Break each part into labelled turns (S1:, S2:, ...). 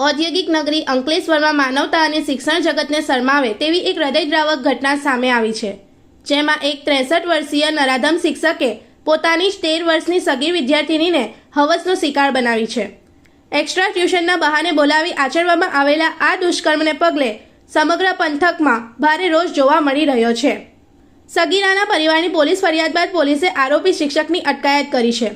S1: ઔદ્યોગિક નગરી અંકલેશ્વરમાં માનવતા અને શિક્ષણ જગતને શરમાવે તેવી એક હૃદયદ્રાવક ઘટના સામે આવી છે, જેમાં એક 63 વર્ષીય નરાધમ શિક્ષકે પોતાની જ 13 વર્ષની સગીર વિદ્યાર્થિનીને હવસનો શિકાર બનાવી છે. એક્સ્ટ્રા ટ્યુશનના બહાને બોલાવી આચરવામાં આવેલા આ દુષ્કર્મને પગલે સમગ્ર પંથકમાં ભારે રોષ જોવા મળી રહ્યો છે. સગીરાના પરિવારની પોલીસ ફરિયાદ બાદ પોલીસે આરોપી શિક્ષકની અટકાયત કરી છે.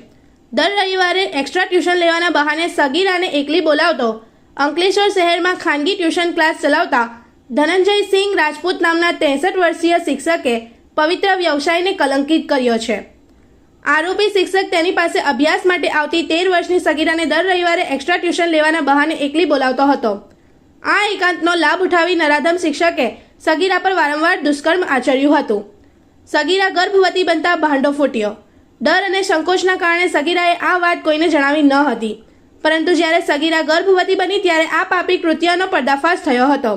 S1: દર રવિવારે એક્સ્ટ્રા ટ્યુશન લેવાના બહાને સગીરાને એકલી બોલાવતો અંકલેશ્વર શહેરમાં ખાનગી ટ્યુશન ક્લાસ ચલાવતા ધનંજયસિંહ રાજપૂત નામના 63 વર્ષીય શિક્ષકે પવિત્ર વ્યવસાયને કલંકિત કર્યો છે. આરોપી શિક્ષક તેની પાસે અભ્યાસ માટે આવતી 13 વર્ષની સગીરાને દર રવિવારે એક્સ્ટ્રા ટ્યુશન લેવાના બહાને એકલી બોલાવતો હતો. આ એકાંતનો લાભ ઉઠાવી નરાધમ શિક્ષકે સગીરા પર વારંવાર દુષ્કર્મ આચર્યું હતું. સગીરા ગર્ભવતી બનતા ભાંડો ફૂટ્યો. ડર અને સંકોચના કારણે સગીરાએ આ વાત કોઈને જણાવી ન હતી, પરંતુ જ્યારે સગીરા ગર્ભવતી બની ત્યારે આ પાપી કૃત્યનો પર્દાફાશ થયો હતો.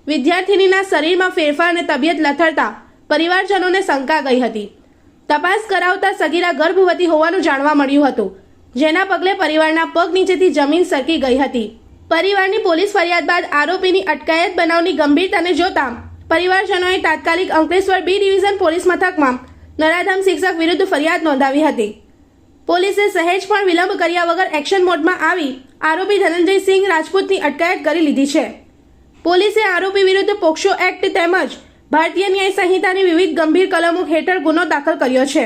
S1: વિદ્યાર્થિનીના શરીરમાં ફેરફાર અને તબિયત લથડતા પરિવારજનોને શંકા ગઈ હતી. તપાસ કરાવતા સગીરા ગર્ભવતી હોવાનું જાણવા મળ્યું હતું, જેના પગલે પરિવારના પગ નીચેથી જમીન સરકી ગઈ હતી. પરિવારની પોલીસ ફરિયાદ બાદ આરોપીની અટકાયત બનાવની ગંભીરતાને જોતા પરિવારજનોએ તાત્કાલિક અંકલેશ્વર બી ડિવિઝન પોલીસ મથકમાં નરાધમ શિક્ષક વિરુદ્ધ ફરિયાદ નોંધાવી હતી. પોલીસે સહેજ પણ વિલંબ કર્યા વગર એક્શન મોડમાં આવી આરોપી ધનંજયસિંહ રાજપૂતની અટકાયત કરી લીધી છે. પોલીસે આરોપી વિરુદ્ધ પોક્સો એક્ટ તેમજ ભારતીય ન્યાય સંહિતાની વિવિધ ગંભીર કલમો હેઠળ ગુનો દાખલ કર્યો છે.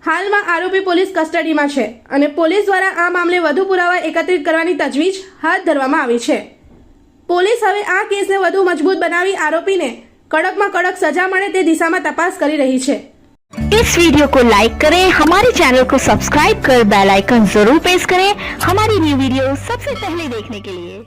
S1: હાલમાં આરોપી પોલીસ કસ્ટડીમાં છે અને પોલીસ દ્વારા આ મામલે વધુ પુરાવા એકત્રિત કરવાની તજવીજ હાથ ધરવામાં આવી છે. પોલીસ હવે આ કેસને વધુ મજબૂત બનાવી આરોપીને कड़क सजा મળે તે દિશામાં તપાસ કરી રહી છે.
S2: इस वीडियो को लाइक करें, हमारे चैनल को सब्सक्राइब कर बेल आइकन जरूर प्रेस करें हमारी न्यू वीडियो सबसे पहले देखने के लिए।